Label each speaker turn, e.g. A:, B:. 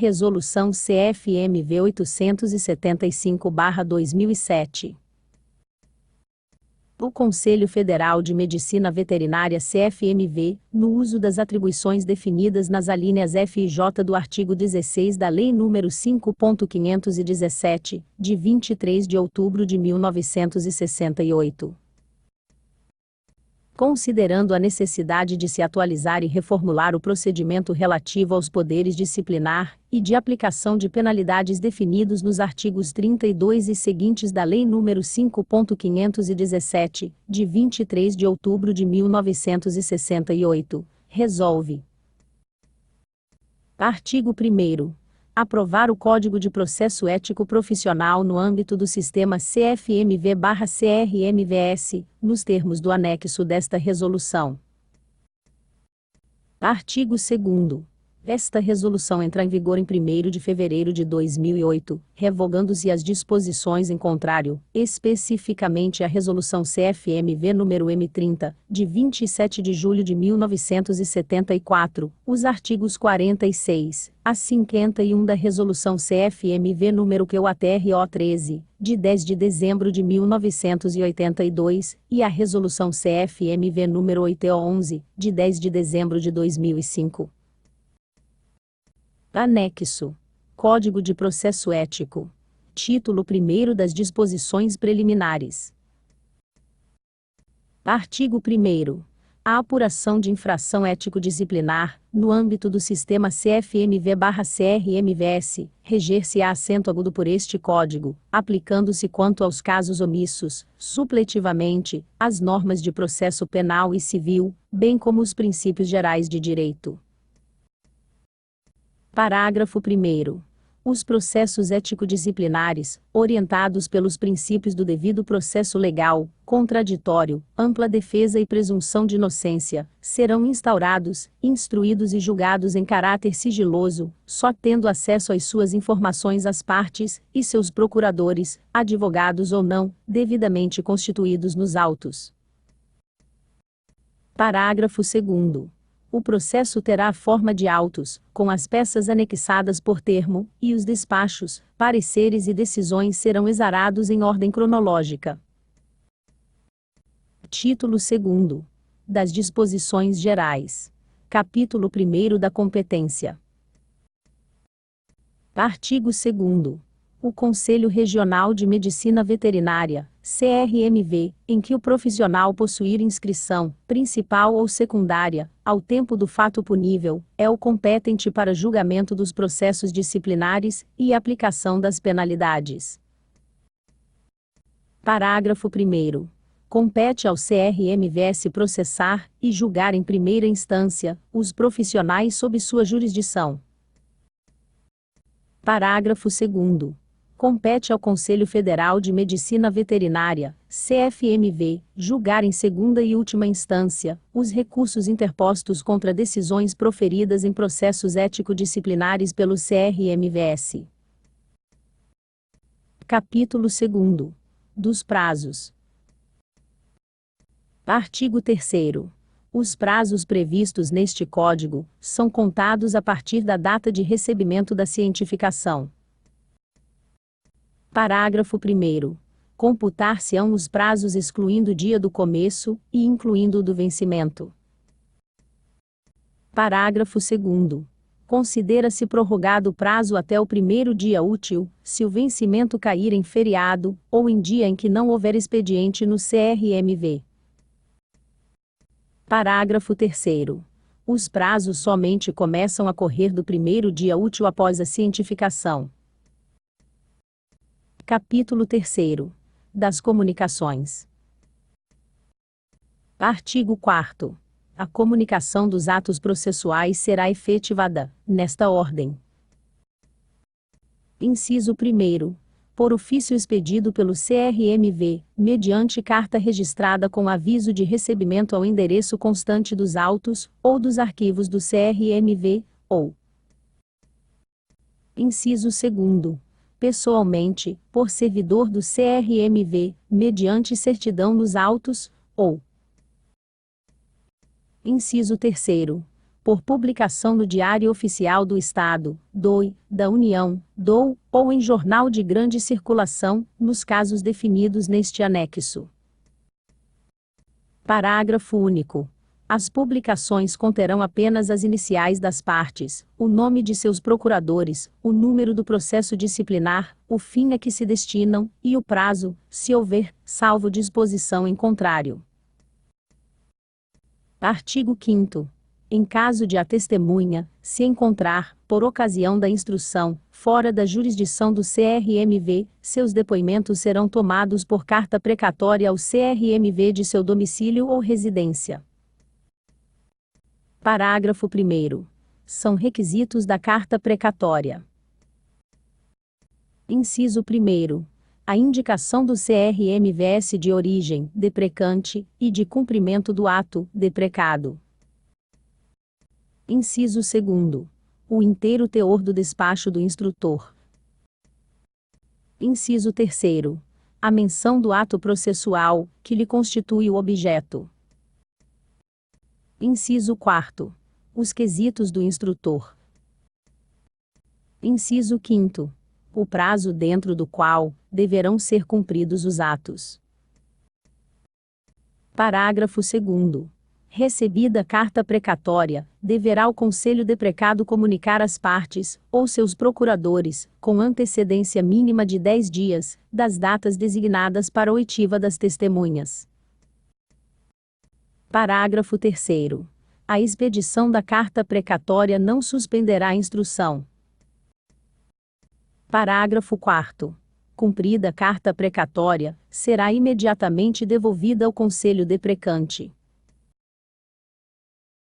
A: Resolução CFMV 875/2007. O Conselho Federal de Medicina Veterinária CFMV, no uso das atribuições definidas nas alíneas F e J do artigo 16 da Lei nº 5.517, de 23 de outubro de 1968. Considerando a necessidade de se atualizar e reformular o procedimento relativo aos poderes disciplinar e de aplicação de penalidades definidos nos artigos 32 e seguintes da Lei nº 5.517, de 23 de outubro de 1968, resolve. Artigo 1º. Aprovar o Código de Processo Ético Profissional no âmbito do sistema CFMV/CRMVS, nos termos do anexo desta resolução. Artigo 2º. Esta resolução entra em vigor em 1º de fevereiro de 2008, revogando-se as disposições em contrário, especificamente a Resolução CFMV número M30, de 27 de julho de 1974, os artigos 46 a 51 da Resolução CFMV número QATRO 13, de 10 de dezembro de 1982, e a Resolução CFMV número 811, de 10 de dezembro de 2005. Anexo. Código de Processo Ético. Título 1º das Disposições Preliminares. Artigo 1º. A apuração de infração ético-disciplinar, no âmbito do sistema CFMV/CRMVS, reger-se-á acento agudo por este Código, aplicando-se quanto aos casos omissos, supletivamente, as normas de processo penal e civil, bem como os princípios gerais de direito. Parágrafo 1º. Os processos ético-disciplinares, orientados pelos princípios do devido processo legal, contraditório, ampla defesa e presunção de inocência, serão instaurados, instruídos e julgados em caráter sigiloso, só tendo acesso às suas informações as partes, e seus procuradores, advogados ou não, devidamente constituídos nos autos. Parágrafo 2º. O processo terá a forma de autos, com as peças anexadas por termo, e os despachos, pareceres e decisões serão exarados em ordem cronológica. Título 2º. Das Disposições Gerais. Capítulo 1º da Competência. Artigo 2º. O Conselho Regional de Medicina Veterinária, CRMV, em que o profissional possuir inscrição, principal ou secundária, ao tempo do fato punível, é o competente para julgamento dos processos disciplinares e aplicação das penalidades. Parágrafo 1º. Compete ao CRMVS processar e julgar em primeira instância os profissionais sob sua jurisdição. Parágrafo 2º. Compete ao Conselho Federal de Medicina Veterinária, CFMV, julgar em segunda e última instância os recursos interpostos contra decisões proferidas em processos ético-disciplinares pelo CRMVS. Capítulo 2º. Dos prazos. Artigo 3º. Os prazos previstos neste Código são contados a partir da data de recebimento da cientificação. Parágrafo 1º. Computar-se-ão os prazos excluindo o dia do começo e incluindo o do vencimento. Parágrafo 2º. Considera-se prorrogado o prazo até o primeiro dia útil, se o vencimento cair em feriado, ou em dia em que não houver expediente no CRMV. Parágrafo 3º. Os prazos somente começam a correr do primeiro dia útil após a cientificação. Capítulo 3º. Das Comunicações. Artigo 4º. A comunicação dos atos processuais será efetivada, nesta ordem. Inciso 1º. Por ofício expedido pelo CRMV, mediante carta registrada com aviso de recebimento ao endereço constante dos autos, ou dos arquivos do CRMV, ou. Inciso 2º. Pessoalmente, por servidor do CRMV, mediante certidão nos autos, ou. Inciso 3º. por publicação no Diário Oficial do Estado, DOI, da União, DOU, ou em jornal de grande circulação, nos casos definidos neste anexo. Parágrafo único. As publicações conterão apenas as iniciais das partes, o nome de seus procuradores, o número do processo disciplinar, o fim a que se destinam, e o prazo, se houver, salvo disposição em contrário. Artigo 5º. Em caso de a testemunha, se encontrar, por ocasião da instrução, fora da jurisdição do CRMV, seus depoimentos serão tomados por carta precatória ao CRMV de seu domicílio ou residência. Parágrafo 1º. São requisitos da carta precatória. Inciso 1º. A indicação do CRMVS de origem, deprecante, e de cumprimento do ato, deprecado. Inciso 2º. O inteiro teor do despacho do instrutor. Inciso 3º. A menção do ato processual, que lhe constitui o objeto. Inciso 4º. Os quesitos do instrutor. Inciso 5º. O prazo dentro do qual deverão ser cumpridos os atos. Parágrafo 2º. Recebida carta precatória, deverá o Conselho deprecado comunicar às partes, ou seus procuradores, com antecedência mínima de 10 dias, das datas designadas para a oitiva das testemunhas. Parágrafo 3º. A expedição da carta precatória não suspenderá a instrução. Parágrafo 4º. Cumprida a carta precatória, será imediatamente devolvida ao Conselho deprecante.